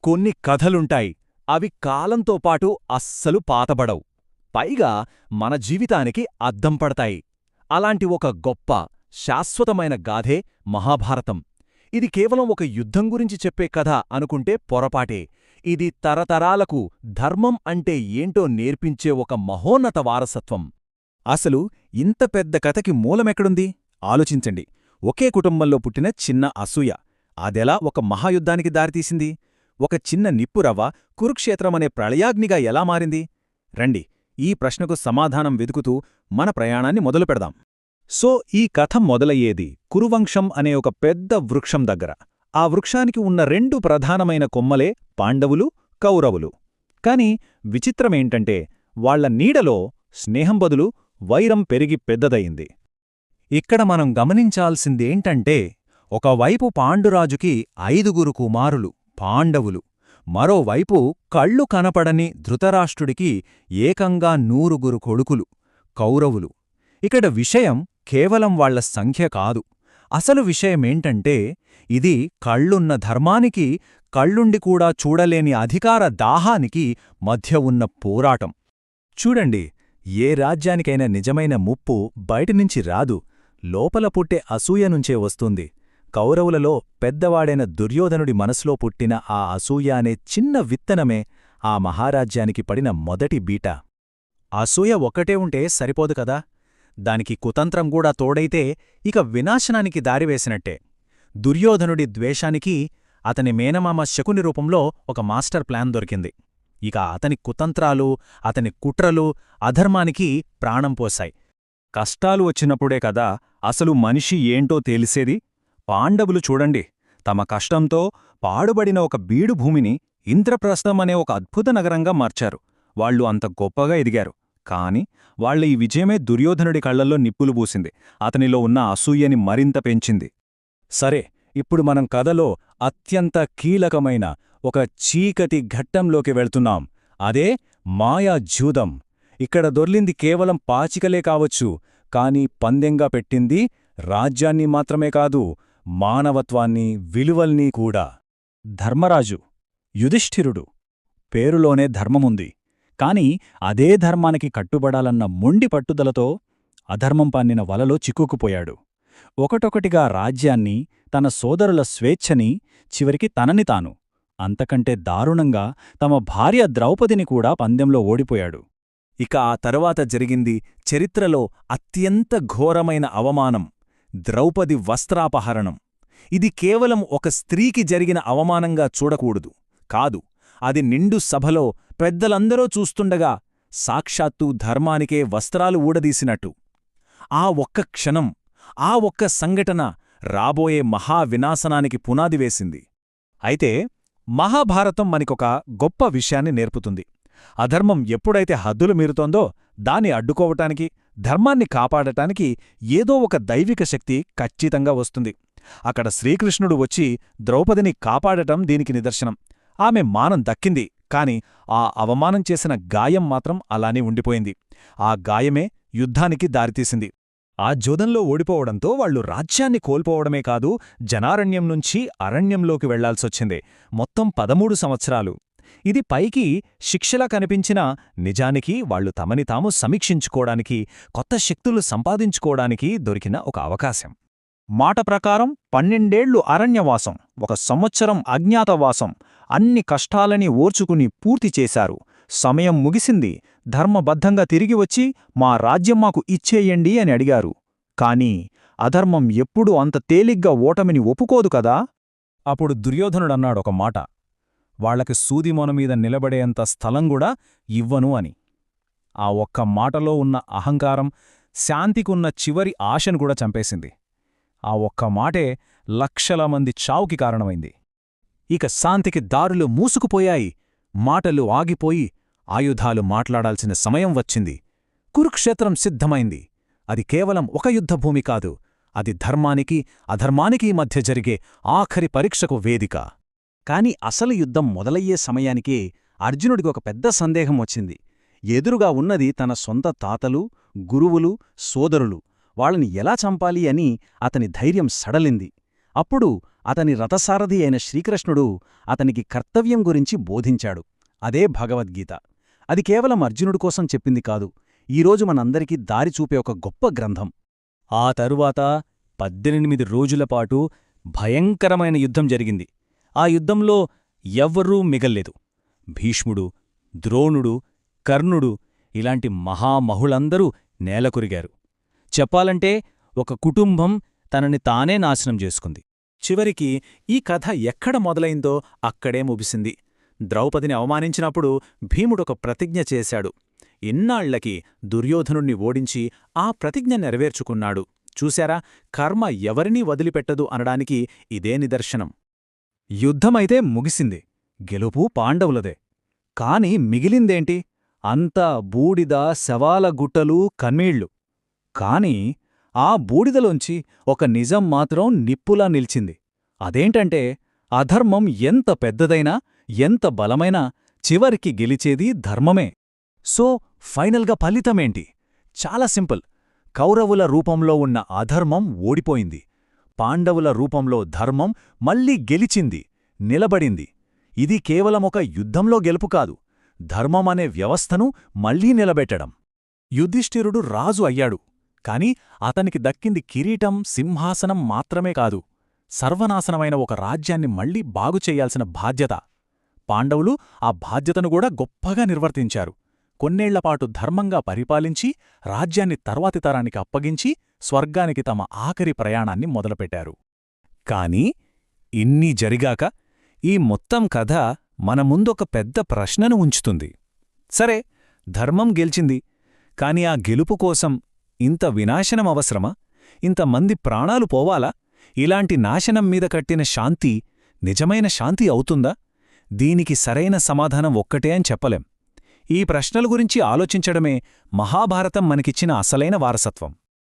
కొన్ని కథలుంటాయి, అవి కాలంతో పాటు అస్సలు పాతబడవు. పైగా మన జీవితానికి అద్దం పడతాయి. అలాంటి ఒక గొప్ప, శాశ్వతమైన గాథే మహాభారతం. ఇది కేవలం ఒక యుద్ధం గురించి చెప్పే కథ అనుకుంటే పొరపాటే. ఇది తరతరాలకు ధర్మం అంటే ఏంటో నేర్పించే ఒక మహోన్నత వారసత్వం. అసలు ఇంత పెద్ద కథకి మూలమెక్కడుంది? ఆలోచించండి. ఒకే కుటుంబంలో పుట్టిన చిన్న అసూయ అదెలా ఒక మహాయుద్ధానికి దారితీసింది? ఒక చిన్న నిప్పురవ్వ కురుక్షేత్రమనే ప్రళయాగ్నిగా ఎలా మారింది? రండి, ఈ ప్రశ్నకు సమాధానం వెతుకుతూ మన ప్రయాణాన్ని మొదలుపెడదాం. సో ఈ కథ మొదలయ్యేది కురువంశం అనే ఒక పెద్ద వృక్షం దగ్గర. ఆ వృక్షానికి ఉన్న రెండు ప్రధానమైన కొమ్మలే పాండవులు, కౌరవులు. కాని విచిత్రమేంటంటే వాళ్ల నీడలో స్నేహం బదులు వైరం పెరిగి పెద్దదయింది. ఇక్కడ మనం గమనించాల్సిందేంటంటే, ఒకవైపు పాండురాజుకి 5 కుమారులు పాండవులు, మరోవైపు కళ్ళు కనపడని ధృతరాష్ట్రుడికి ఏకంగా 100 కొడుకులు కౌరవులు. ఇక్కడ విషయం కేవలం వాళ్ల సంఖ్య కాదు. అసలు విషయమేంటంటే, ఇది కళ్ళున్న ధర్మానికి, కళ్ళుండి కూడా చూడలేని అధికార దాహానికి మధ్య ఉన్న పోరాటం. చూడండి, ఏ రాజ్యానికైనా నిజమైన ముప్పు బయటినుంచి రాదు, లోపల పుట్టే అసూయనుంచే వస్తుంది. కౌరవులలో పెద్దవాడైన దుర్యోధనుడి మనసులో పుట్టిన ఆ అసూయ అనే చిన్న విత్తనమే ఆ మహారాజ్యానికి పడిన మొదటి బీట. అసూయ ఒక్కటే ఉంటే సరిపోదు కదా, దానికి కుతంత్రం కూడా తోడైతే ఇక వినాశనానికి దారివేసినట్టే. దుర్యోధనుడి ద్వేషానికి అతని మేనమామ శకుని రూపంలో ఒక మాస్టర్ ప్లాన్ దొరికింది. ఇక అతని కుతంత్రాలు, అతని కుట్రలు అధర్మానికి ప్రాణం పోశాయి. కష్టాలు వచ్చినప్పుడే కదా అసలు మనిషి ఏంటో తెలిసేది. పాండవులు చూడండి, తమ కష్టంతో పాడుబడిన ఒక బీడు భూమిని ఇంద్రప్రస్థం అనే ఒక అద్భుత నగరంగా మార్చారు. వాళ్లు అంత గొప్పగా ఎదిగారు. కాని వాళ్ల ఈ విజయమే దుర్యోధనుడి కళ్లల్లో నిప్పులు పూసింది, అతనిలో ఉన్న అసూయని మరింత పెంచింది. సరే, ఇప్పుడు మనం కథలో అత్యంత కీలకమైన ఒక చీకటి ఘట్టంలోకి వెళ్తున్నాం. అదే మాయాజూదం. ఇక్కడ దొర్లింది కేవలం పాచికలే కావచ్చు, కాని పందెంగా పెట్టింది రాజ్యాన్ని మాత్రమే కాదు, మానవత్వాన్ని, విలువల్నీ కూడా. ధర్మరాజు, యుధిష్ఠిరుడు, పేరులోనే ధర్మముంది. కాని అదే ధర్మానికి కట్టుబడాలన్న మొండి పట్టుదలతో అధర్మం పన్నిన వలలో చిక్కుకుపోయాడు. ఒకటొకటిగా రాజ్యాన్ని, తన సోదరుల స్వేచ్ఛని, చివరికి తనని తాను, అంతకంటే దారుణంగా తమ భార్య ద్రౌపదిని కూడా పందెంలో ఓడిపోయాడు. ఇక ఆ తరువాత జరిగింది చరిత్రలో అత్యంత ఘోరమైన అవమానం, ద్రౌపది వస్త్రాపహరణం. ఇది కేవలం ఒక స్త్రీకి జరిగిన అవమానంగా చూడకూడదు. కాదు, అది నిండు సభలో పెద్దలందరూ చూస్తుండగా సాక్షాత్తు ధర్మానికే వస్త్రాలు ఊడదీసినట్టు. ఆ ఒక్క క్షణం, ఆ ఒక్క సంఘటన రాబోయే మహావినాశనానికి పునాది వేసింది. అయితే మహాభారతం మనకొక గొప్ప విషయాన్ని నేర్పుతుంది. అధర్మం ఎప్పుడైతే హద్దులు మీరుతోందో దాన్ని అడ్డుకోవటానికి, ధర్మాన్ని కాపాడటానికి ఏదో ఒక దైవిక శక్తి ఖచ్చితంగా వస్తుంది. అక్కడ శ్రీకృష్ణుడు వచ్చి ద్రౌపదిని కాపాడటం దీనికి నిదర్శనం. ఆమె మానం దక్కింది, కాని ఆ అవమానం చేసిన గాయం మాత్రం అలానే ఉండిపోయింది. ఆ గాయమే యుద్ధానికి దారితీసింది. ఆ జూదంలో ఓడిపోవడంతో వాళ్లు రాజ్యాన్ని కోల్పోవడమే కాదు, జనారణ్యం నుంచి అరణ్యంలోకి వెళ్లాల్సొచ్చింది. మొత్తం 13 సంవత్సరాలు. ఇది పైకి శిక్షలా కనిపించినా నిజానికి వాళ్లు తమని తాము సమీక్షించుకోవడానికి, కొత్త శక్తులు సంపాదించుకోవడానికి దొరికిన ఒక అవకాశం. మాట ప్రకారం 12 ఏళ్లు అరణ్యవాసం, 1 సంవత్సరం అజ్ఞాతవాసం, అన్ని కష్టాలని ఓర్చుకుని పూర్తి చేశారు. సమయం ముగిసింది. ధర్మబద్ధంగా తిరిగి వచ్చి మా రాజ్యం మాకు ఇచ్చేయండి అని అడిగారు. కాని అధర్మం ఎప్పుడూ అంత తేలిగ్గా ఓటమిని ఒప్పుకోదు కదా. అప్పుడు దుర్యోధనుడన్నాడొక మాట, వాళ్లకి సూదిమొనమీద నిలబడేంత స్థలంగూడా ఇవ్వను అని. ఆ ఒక్క మాటలో ఉన్న అహంకారం శాంతికున్న చివరి ఆశను కూడా చంపేసింది. ఆ ఒక్క మాటే లక్షల మంది చావుకి కారణమైంది. ఇక శాంతికి దారులు మూసుకుపోయాయి, మాటలు ఆగిపోయి ఆయుధాలు మాట్లాడాల్సిన సమయం వచ్చింది. కురుక్షేత్రం సిద్ధమైంది. అది కేవలం ఒక యుద్ధభూమి కాదు, అది ధర్మానికి, అధర్మానికి మధ్య జరిగే ఆఖరి పరీక్షకు వేదిక. కాని అసలు యుద్ధం మొదలయ్యే సమయానికే అర్జునుడికి ఒక పెద్ద సందేహం వచ్చింది. ఎదురుగా ఉన్నది తన సొంత తాతలు, గురువులు, సోదరులు. వాళ్ళని ఎలా చంపాలి అని అతని ధైర్యం సడలింది. అప్పుడు అతని రథసారథి అయిన శ్రీకృష్ణుడు అతనికి కర్తవ్యం గురించి బోధించాడు. అదే భగవద్గీత. అది కేవలం అర్జునుడి కోసం చెప్పింది కాదు, ఈరోజు మనందరికీ దారి చూపే ఒక గొప్ప గ్రంథం. ఆ తరువాత 18 రోజులపాటు భయంకరమైన యుద్ధం జరిగింది. ఆ యుద్ధంలో ఎవ్వరూ మిగల్లేదు. భీష్ముడు, ద్రోణుడు, కర్ణుడు ఇలాంటి మహామహులందరూ నేలకొరిగారు. చెప్పాలంటే ఒక కుటుంబం తనని తానే నాశనం చేసుకుంది. చివరికి ఈ కథ ఎక్కడ మొదలైందో అక్కడే ముగిసింది. ద్రౌపదిని అవమానించినప్పుడు భీముడొక ప్రతిజ్ఞ చేశాడు. ఇన్నాళ్లకి దుర్యోధనుణ్ణి ఓడించి ఆ ప్రతిజ్ఞ నెరవేర్చుకున్నాడు. చూశారా, కర్మ ఎవరినీ వదిలిపెట్టదు అనడానికి ఇదే నిదర్శనం. యుద్ధమైతే ముగిసింది, గెలుపు పాండవులదే. కాని మిగిలిందేంటి? అంతా బూడిద, శవాల గుట్టలు, కన్నీళ్లు. కాని ఆ బూడిదలోంచి ఒక నిజం మాత్రం నిప్పులా నిల్చింది. అదేంటంటే, అధర్మం ఎంత పెద్దదైనా, ఎంత బలమైనా చివరికి గెలిచేది ధర్మమే. సో ఫైనల్గా ఫలితమేంటి? చాలా సింపుల్. కౌరవుల రూపంలో ఉన్న అధర్మం ఓడిపోయింది. పాండవుల రూపంలో ధర్మం మళ్ళీ గెలిచింది, నిలబడింది. ఇది కేవలం ఒక యుద్ధంలో గెలుపు కాదు, ధర్మమనే వ్యవస్థను మళ్లీ నిలబెట్టడం. యుధిష్ఠిరుడు రాజు అయ్యాడు, కాని అతనికి దక్కింది కిరీటం, సింహాసనం మాత్రమే కాదు, సర్వనాశనమైన ఒక రాజ్యాన్ని మళ్లీ బాగుచెయ్యాల్సిన బాధ్యత. పాండవులు ఆ బాధ్యతను కూడా గొప్పగా నిర్వర్తించారు. కొన్నేళ్లపాటు ధర్మంగా పరిపాలించి రాజ్యాన్ని తర్వాతి తరానికి అప్పగించి స్వర్గానికి తమ ఆఖరి ప్రయాణాన్ని మొదలుపెట్టారు. కాని ఇన్ని జరిగాక ఈ మొత్తం కథ మన ముందొక పెద్ద ప్రశ్నను ఉంచుతుంది. సరే, ధర్మం గెలిచింది, కాని ఆ గెలుపు కోసం ఇంత వినాశనం అవసరమా? ఇంతమంది ప్రాణాలు పోవాలా? ఇలాంటి నాశనం మీద కట్టిన శాంతి నిజమైన శాంతి అవుతుందా? దీనికి సరైన సమాధానం ఒక్కటే అని చెప్పలేం. ఈ ప్రశ్నల గురించి ఆలోచించడమే మహాభారతం మనకిచ్చిన అసలైన వారసత్వం.